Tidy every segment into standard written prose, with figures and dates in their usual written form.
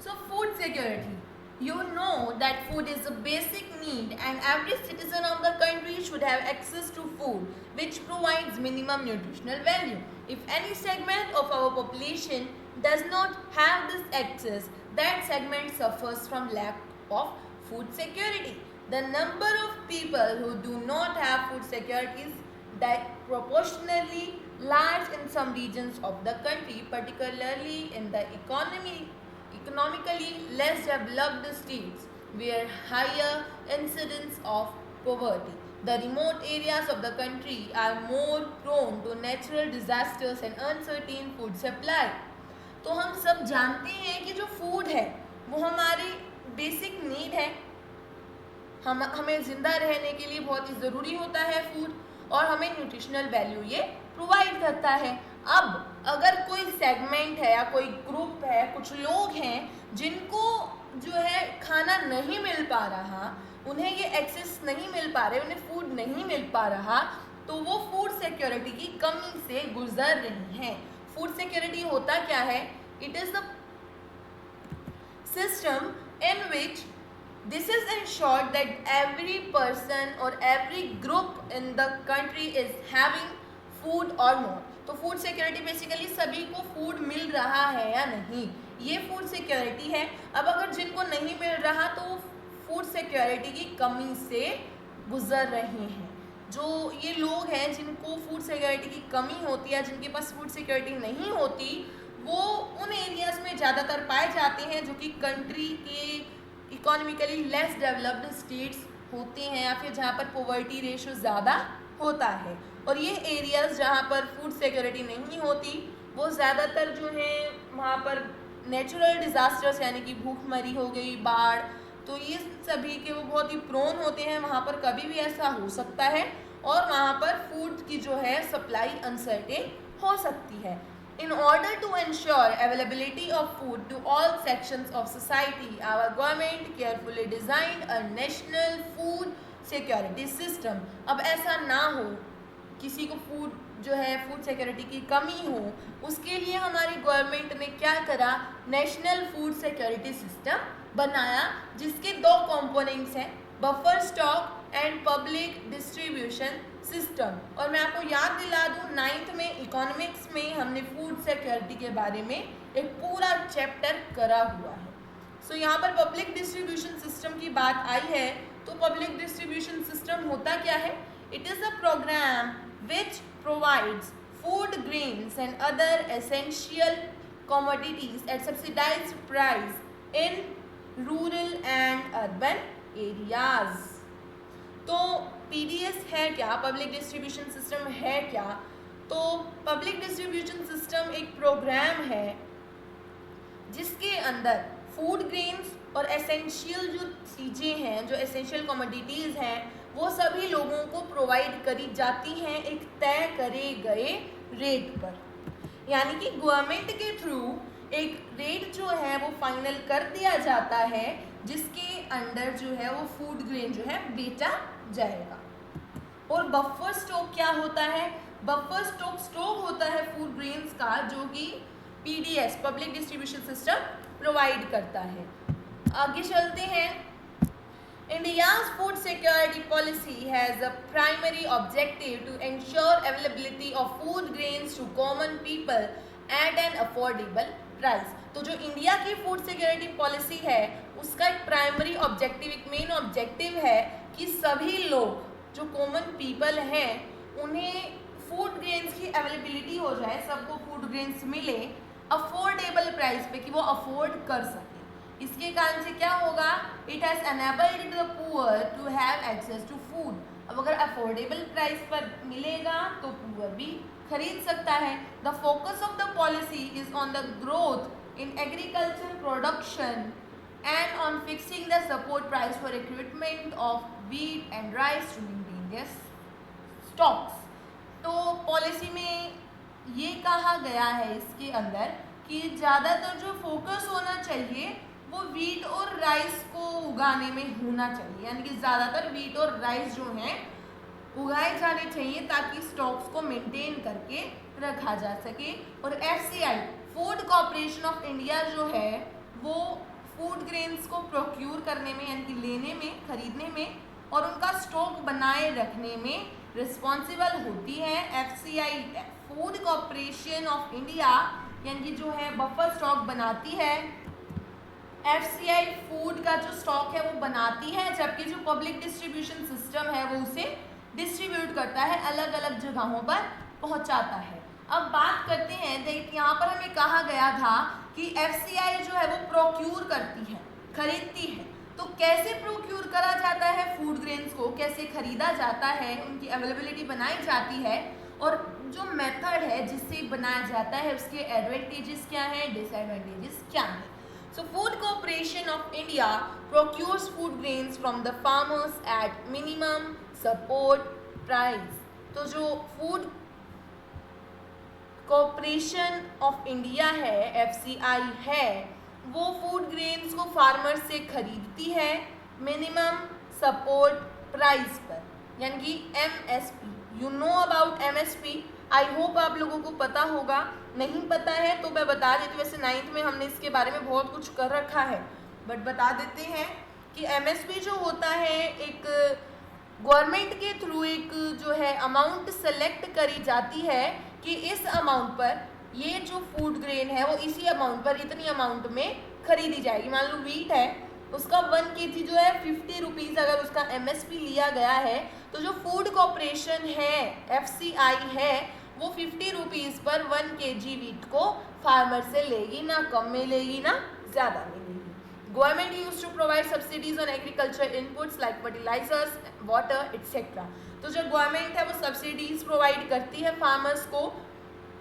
So food security. You know that food is a basic need and every citizen of the country should have access to food which provides minimum nutritional value. If any segment of our population does not have this access, that segment suffers from lack of food security. The number of people who do not have food security is proportionally large in some regions of the country, particularly in the economically less developed states where higher incidence of poverty. The remote areas of the country are more prone to natural disasters and uncertain food supply. तो हम सब जानते हैं कि जो food है वो हमारी बेसिक नीड है, हमें ज़िंदा रहने के लिए बहुत ही ज़रूरी होता है फूड और हमें न्यूट्रिशनल वैल्यू ये प्रोवाइड करता है। अब अगर कोई सेगमेंट है या कोई ग्रुप है, कुछ लोग हैं जिनको जो है खाना नहीं मिल पा रहा, उन्हें ये एक्सेस नहीं मिल पा रहे, उन्हें फूड नहीं मिल पा रहा, तो वो फूड सिक्योरिटी की कमी से गुजर रही हैं। फूड सिक्योरिटी होता क्या है? It is the system in which this is ensured that every person or every group in the country is having food or more. तो फूड सिक्योरिटी बेसिकली सभी को फूड मिल रहा है या नहीं, ये फूड सिक्योरिटी है। अब अगर जिनको नहीं मिल रहा तो वो फूड सिक्योरिटी की कमी से गुजर रहे हैं। जो ये लोग हैं जिनको फूड सिक्योरिटी की कमी होती है, जिनके पास फूड सिक्योरिटी नहीं होती, वो उन एरियाज़ में ज़्यादातर पाए जाते हैं जो कि कंट्री के इकोनॉमिकली लेस डेवलप्ड स्टेट्स होते हैं या फिर जहाँ पर पॉवर्टी रेशो ज़्यादा होता है। और ये एरियाज़ जहाँ पर फूड सिक्योरिटी नहीं होती वो ज़्यादातर जो हैं वहाँ पर नेचुरल डिज़ास्टर्स यानी कि भूखमरी हो गई, बाढ़, तो ये सभी के वो बहुत ही प्रोन होते हैं। वहाँ पर कभी भी ऐसा हो सकता है और वहाँ पर फूड की जो है सप्लाई अनसर्टेन हो सकती है। In order to ensure availability of food to all sections of society, our government carefully designed a national food security system. अब ऐसा ना हो किसी को फूड जो है फूड सिक्योरिटी की कमी हो, उसके लिए हमारी गवर्नमेंट ने क्या करा? नेशनल फूड सिक्योरिटी सिस्टम बनाया जिसके दो कंपोनेंट्स हैं, buffer stock and public distribution system. और मैं आपको याद दिला दूँ 9th में इकोनॉमिक्स में हमने फूड सिक्योरिटी के बारे में एक पूरा चैप्टर करा हुआ है। सो यहाँ पर पब्लिक डिस्ट्रीब्यूशन सिस्टम की बात आई है, तो पब्लिक डिस्ट्रीब्यूशन सिस्टम होता क्या है? It is a programme which provides food, grains and other essential commodities at subsidised price in rural and urban areas. तो पीडीएस है क्या? पब्लिक डिस्ट्रीब्यूशन सिस्टम है क्या? तो पब्लिक डिस्ट्रीब्यूशन सिस्टम एक प्रोग्राम है जिसके अंदर फूड, ग्रेन्स और एसेंशियल जो चीज़ें हैं, जो एसेंशियल कमोडिटीज़ हैं, वो सभी लोगों को प्रोवाइड करी जाती हैं एक तय करे गए रेट पर। यानी कि गवर्नमेंट के थ्रू एक रेट जो है वो फाइनल कर दिया जाता है जिसके अंडर जो है वो फूड ग्रेन जो है बेचा जाएगा। और बफर स्टॉक क्या होता है? बफर स्टॉक होता है फूड ग्रेन्स का जो कि PDS public distribution system provide करता है। आगे चलते हैं। India's food security policy has a primary objective to ensure availability of food grains to common people at an affordable price. तो जो इंडिया की फूड सिक्योरिटी पॉलिसी है उसका एक प्राइमरी ऑब्जेक्टिव, एक मेन ऑब्जेक्टिव है कि सभी लोग जो कॉमन पीपल हैं उन्हें फूड ग्रेन्स की अवेलेबिलिटी हो जाए, सबको फूड ग्रेन्स मिले अफोर्डेबल प्राइस पे, कि वो अफोर्ड कर सके। इसके कारण से क्या होगा? It has enabled the poor to have access to food. अब अगर अफोर्डेबल प्राइस पर मिलेगा तो पुअर भी खरीद सकता है। The focus of the policy is on the growth in agriculture production and on fixing the support price for recruitment of wheat and rice to maintain their stocks. तो policy में ये कहा गया है इसके अंदर कि ज़्यादातर जो फोकस होना चाहिए वो वीट और राइस को उगाने में होना चाहिए, यानी कि ज़्यादातर वीट और राइस जो हैं उगाए जाने चाहिए ताकि स्टॉक्स को मेंटेन करके रखा जा सके। और FCI food corporation of India जो है वो ग्रेन्स को प्रोक्यूर करने में यानी कि लेने में, खरीदने में और उनका स्टॉक बनाए रखने में रिस्पॉन्सिबल होती है FCI, food corporation of India, यानी कि जो है बफर स्टॉक बनाती है। FCI फूड का जो स्टॉक है वो बनाती है, जबकि जो पब्लिक डिस्ट्रीब्यूशन सिस्टम है वो उसे डिस्ट्रीब्यूट करता है, अलग अलग जगहों पर पहुंचाता है। अब बात करते हैं, देख यहाँ पर हमें कहा गया था कि FCI जो है वो प्रोक्यूर करती है, खरीदती है। तो कैसे प्रोक्यूर करा जाता है फूड ग्रेन्स को, कैसे खरीदा जाता है, उनकी अवेलेबिलिटी बनाई जाती है और जो मेथड है जिससे बनाया जाता है उसके एडवांटेजेस क्या हैं, डिसएडवांटेजेस क्या हैं। So Food Corporation of India procures food grains from the farmers at minimum support price. तो जो फूड कॉरपोरेशन ऑफ इंडिया है, FCI है, वो फूड ग्रेन्स को फार्मर से खरीदती है मिनिमम सपोर्ट प्राइस पर, यानी कि MSP। You know about MSP, I hope आप लोगों को पता होगा, नहीं पता है तो मैं बता देती हूँ। वैसे 9th में हमने इसके बारे में बहुत कुछ कर रखा है, बट बता देते हैं कि MSP जो होता है एक गवर्नमेंट के थ्रू एक जो है अमाउंट सेलेक्ट करी जाती है कि इस अमाउंट पर ये जो फूड ग्रेन है वो इसी अमाउंट पर, इतनी अमाउंट में खरीदी जाएगी। मान लो व्हीट है, उसका 1 kg जो है 50 रुपीज़ अगर उसका MSP लिया गया है, तो जो फूड कॉरपोरेशन है, FCI है, वो 50 रुपीज़ पर 1 kg व्हीट को फार्मर से लेगी, ना कम में लेगी ना ज़्यादा में लेगी। Government use to provide subsidies on agriculture inputs like fertilisers, water etcetera. तो जो गवर्नमेंट है वो सब्सिडीज प्रोवाइड करती है फार्मर्स को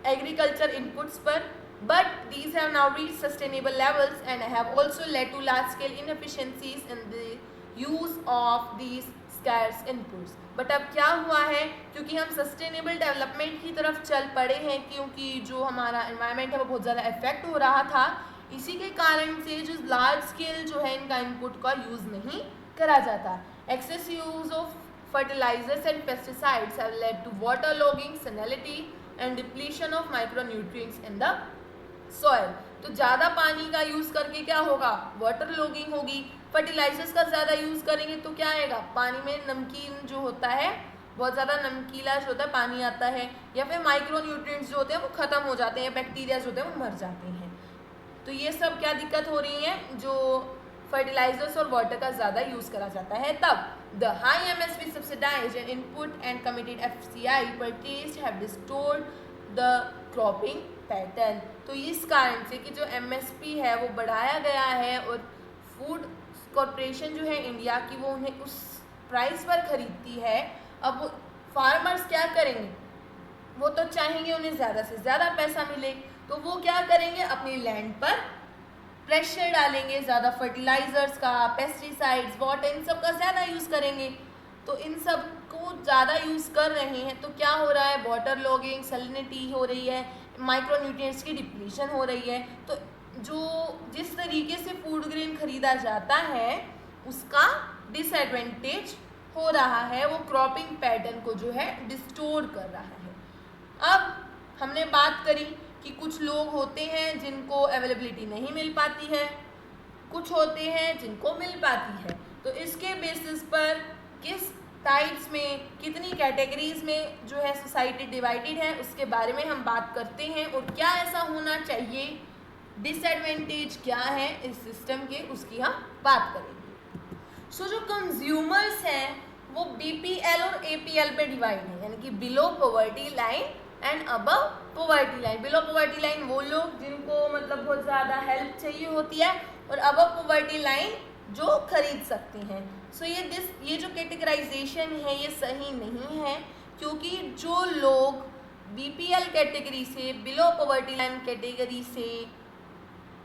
एग्रीकल्चर इनपुट्स पर, but these have now reached sustainable levels and have also led to large scale inefficiencies in the use of these scarce inputs. But अब क्या हुआ है, क्योंकि हम सस्टेनेबल डेवलपमेंट की तरफ चल पड़े हैं, क्योंकि जो हमारा एनवायरनमेंट है वो बहुत ज़्यादा इफेक्ट हो रहा था, इसी के कारण से जो लार्ज स्केल जो है इनका इनपुट का यूज़ नहीं करा जाता। Excess use of fertilisers and pesticides have led to water logging, salinity and depletion of micronutrients in the soil. तो ज़्यादा पानी का यूज़ करके क्या होगा, वाटर लॉगिंग होगी। फर्टिलाइजर्स का ज़्यादा यूज़ करेंगे तो क्या आएगा, पानी में नमकीन जो होता है, बहुत ज़्यादा नमकीला जो होता है पानी आता है, या फिर माइक्रो न्यूट्रिएंट्स जो होते हैं वो ख़त्म हो जाते हैं, बैक्टीरिया जो होते हैं वो मर जाते हैं। तो ये सब क्या दिक्कत हो रही है, जो फर्टिलाइजर्स और वाटर का ज़्यादा यूज़ करा जाता है तब। The high MSP subsidised and input and committed FCI purchased have distorted the cropping pattern. तो इस कारण से कि जो MSP है वो बढ़ाया गया है और फूड कॉरपोरेशन जो है इंडिया की वो उन्हें उस प्राइस पर खरीदती है। अब वो फार्मर्स क्या करेंगे, वो तो चाहेंगे उन्हें ज़्यादा से ज़्यादा पैसा मिले, तो वो क्या करेंगे, अपनी लैंड पर प्रेशर डालेंगे, ज़्यादा फर्टिलाइजर्स का, पेस्टिसाइड्स, वाटर, इन सब का ज़्यादा यूज़ करेंगे। तो इन सब को ज़्यादा यूज़ कर रहे हैं तो क्या हो रहा है, वाटर लॉगिंग, सैलिनिटी हो रही है, माइक्रोन्यूट्रिएंट्स की डिप्लीशन हो रही है। तो जो जिस तरीके से फूड ग्रेन खरीदा जाता है उसका डिसएडवांटेज हो रहा है, वो क्रॉपिंग पैटर्न को जो है डिस्टोर कर रहा है। अब हमने बात करी कि कुछ लोग होते हैं जिनको अवेलेबिलिटी नहीं मिल पाती है, कुछ होते हैं जिनको मिल पाती है। तो इसके बेसिस पर किस टाइप्स में, कितनी कैटेगरीज में जो है सोसाइटी डिवाइडेड है उसके बारे में हम बात करते हैं, और क्या ऐसा होना चाहिए, डिसएडवांटेज क्या है इस सिस्टम के, उसकी हम बात करेंगे। सो जो कंज्यूमर्स हैं वो BPL और APL पे डिवाइड है, यानी कि below poverty line and above poverty line. Below poverty line वो लोग जिनको मतलब बहुत ज़्यादा हेल्प चाहिए होती है, और अबव पॉवर्टी लाइन जो खरीद सकते हैं। सो ये जो कैटेगराइजेशन है ये सही नहीं है, क्योंकि जो लोग BPL कैटेगरी से, बिलो पॉवर्टी लाइन कैटेगरी से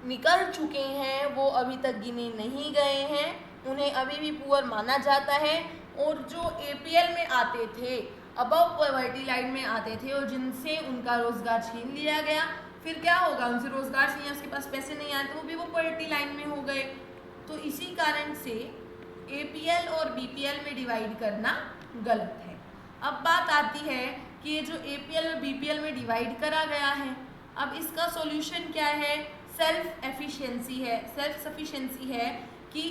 निकल चुके हैं वो अभी तक गिने नहीं गए हैं, उन्हें अभी भी पुअर माना जाता है। और जो APL में आते थे, अबव पॉवर्टी लाइन में आते थे, और जिनसे उनका रोज़गार छीन लिया गया, फिर क्या होगा, उनसे रोज़गार छीन, उसके पास पैसे नहीं आए तो वो भी वो पॉवर्टी लाइन में हो गए। तो इसी कारण से APL और BPL में डिवाइड करना गलत है। अब बात आती है कि ये जो APL और BPL में डिवाइड करा गया है, अब इसका सॉल्यूशन क्या है, सेल्फ एफिशिएंसी है, सेल्फ सफिशिएंसी है कि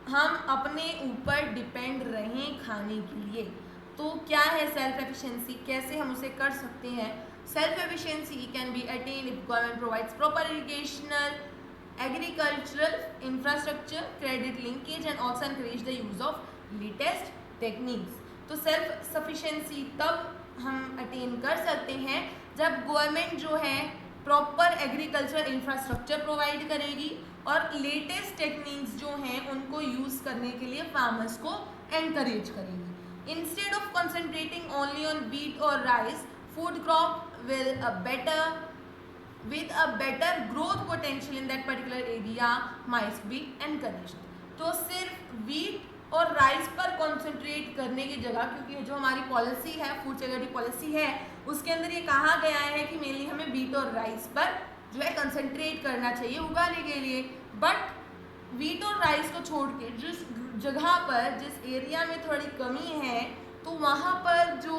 हम अपने ऊपर डिपेंड रहें खाने के लिए। तो क्या है सेल्फ एफिशिएंसी, कैसे हम उसे कर सकते हैं? Self efficiency can be attend if government provides proper irrigational agricultural infrastructure, credit linkage and also encourage the use of latest techniques। तो सेल्फ सफिशिएंसी तब हम अटेन कर सकते हैं जब गवर्नमेंट जो है प्रॉपर एग्रीकल्चर इंफ्रास्ट्रक्चर प्रोवाइड करेगी और लेटेस्ट टेक्निक्स जो हैं उनको यूज़ करने के लिए फार्मर्स को एनकरेज करेगी। Instead of concentrating only on wheat और rice, food crop with a better growth potential in that particular area might be encouraged। तो सिर्फ व्हीट और राइस पर कंसंट्रेट करने की जगह, क्योंकि जो हमारी पॉलिसी है, फूड सिक्योरिटी पॉलिसी है, उसके अंदर ये कहा गया है कि मेनली हमें व्हीट और राइस पर जो है कंसंट्रेट करना चाहिए उगाने के लिए। बट व्हीट और राइस को छोड़ के जिस जगह पर, जिस एरिया में थोड़ी कमी है, तो वहाँ पर जो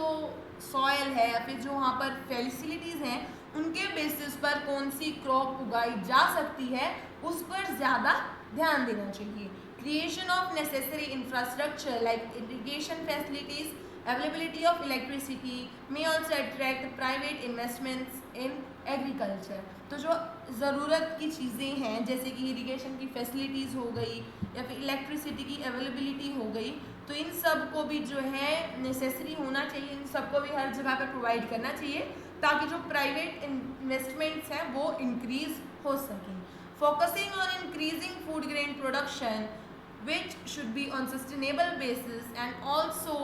सॉयल है या फिर जो वहाँ पर फैसिलिटीज़ हैं उनके बेसिस पर कौन सी क्रॉप उगाई जा सकती है उस पर ज़्यादा ध्यान देना चाहिए। Creation of necessary infrastructure like irrigation facilities, availability of electricity may also attract private investments in agriculture. तो जो ज़रूरत की चीज़ें हैं जैसे कि इरिगेशन की फैसिलिटीज़ हो गई या फिर इलेक्ट्रिसिटी की अवेलेबिलिटी हो गई, तो इन सब को भी जो है नेसेसरी होना चाहिए, इन सब को भी हर जगह पर प्रोवाइड करना चाहिए ताकि जो प्राइवेट इन्वेस्टमेंट्स हैं वो इंक्रीज हो सकें। Focusing on increasing food grain production which should be on sustainable basis and also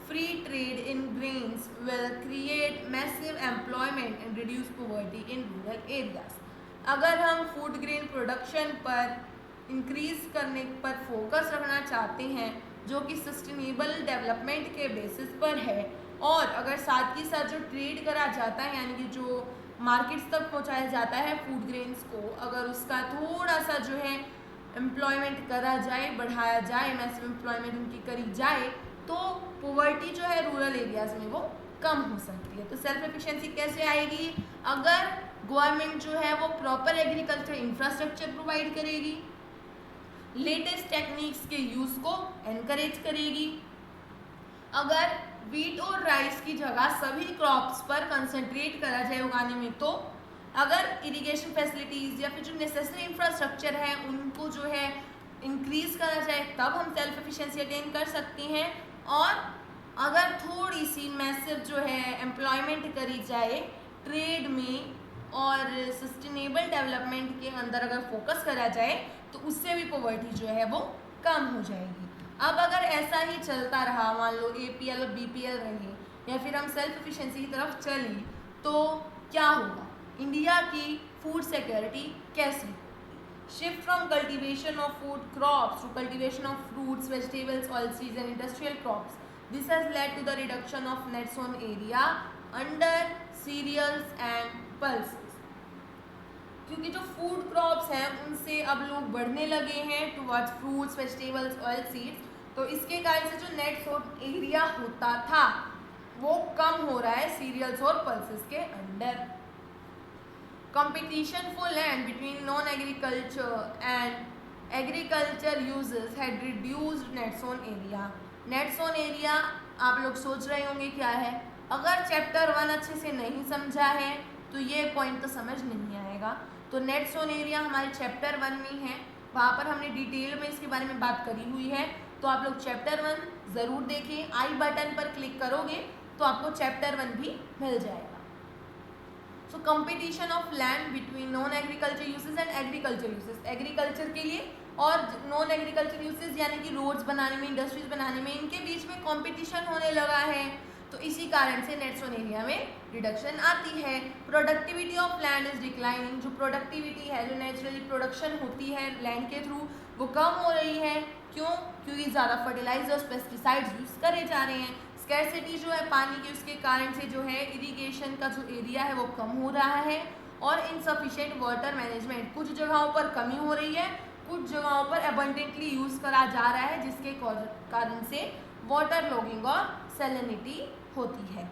free trade in grains will create massive employment and reduce poverty in rural areas। अगर हम food grain production पर increase करने पर focus रखना चाहते हैं जो कि सस्टेनेबल डेवलपमेंट के बेसिस पर है, और अगर साथ ही साथ जो ट्रेड करा जाता है यानी कि जो मार्केट्स तक पहुंचाया जाता है फूड ग्रेन्स को, अगर उसका थोड़ा सा जो है एम्प्लॉयमेंट करा जाए, बढ़ाया जाए, मैसिव एम्प्लॉयमेंट उनकी करी जाए, तो पॉवर्टी जो है रूरल एरियाज़ में वो कम हो सकती है। तो सेल्फ एफिशिएंसी कैसे आएगी? अगर गवर्नमेंट जो है वो प्रॉपर एग्रीकल्चर इंफ्रास्ट्रक्चर प्रोवाइड करेगी, लेटेस्ट टेक्निक्स के यूज़ को एनकरेज करेगी, अगर व्हीट और राइस की जगह सभी क्रॉप्स पर कंसंट्रेट करा जाए उगाने में, तो अगर इरिगेशन फैसिलिटीज़ या फिर जो नेसेसरी इंफ्रास्ट्रक्चर है उनको जो है इंक्रीज़ करा जाए, तब हम सेल्फ एफिशिएंसी अटेन कर सकते हैं। और अगर थोड़ी सी मैसिव जो है एम्प्लॉयमेंट करी जाए ट्रेड में और सस्टेनेबल डेवलपमेंट के अंदर अगर फोकस करा जाए, तो उससे भी पॉवर्टी जो है वो कम हो जाएगी। अब अगर ऐसा ही चलता रहा, मान लो APL और BPL रहे या फिर हम सेल्फ एफिशिएंसी की तरफ चली, तो क्या होगा? इंडिया की फूड सिक्योरिटी कैसी? Shift from cultivation of food crops to cultivation of fruits, vegetables, oilseeds and industrial crops, this has led to the reduction of net sown area under cereals and pulses. क्योंकि जो food crops हैं उनसे अब लोग बढ़ने लगे हैं towards fruits, vegetables, oil seeds, तो इसके कारण से जो नेट सोन एरिया होता था वो कम हो रहा है सीरियल्स और पल्सेस के under. Competition for land between non-agriculture and agriculture uses had reduced net zone area। net zone area आप लोग सोच रहे होंगे क्या है? अगर चैप्टर 1 अच्छे से नहीं समझा है तो ये पॉइंट तो समझ नहीं आएगा। तो नेट जोन एरिया हमारे चैप्टर 1 में है, वहाँ पर हमने डिटेल में इसके बारे में बात करी हुई है, तो आप लोग चैप्टर 1 ज़रूर देखें। आई बटन पर क्लिक करोगे तो आपको चैप्टर 1 भी मिल जाएगा। So competition of land between non agriculture usage and agriculture usage, agriculture के लिए और नॉन एग्रीकल्चर यूसेज यानी कि रोड्स बनाने में, इंडस्ट्रीज बनाने में, इनके बीच में कंपटीशन होने लगा है, तो इसी कारण से नेट जोन एरिया में रिडक्शन आती है। Productivity of land is declining, जो प्रोडक्टिविटी है, जो नेचुरली प्रोडक्शन होती है लैंड के थ्रू, वो कम हो रही है। क्यों? क्योंकि ज़्यादा फर्टिलाइजर्स, पेस्टिसाइड्स यूज़ करे जा रहे हैं। स्कैरसिटी जो है पानी की, उसके कारण से जो है इरिगेशन का जो एरिया है वो कम हो रहा है, और इनसफिशिएंट वाटर मैनेजमेंट, कुछ जगहों पर कमी हो रही है, कुछ जगहों पर एबंडेंटली यूज़ करा जा रहा है, जिसके कारण से वाटर लॉगिंग और सैलिनिटी होती है।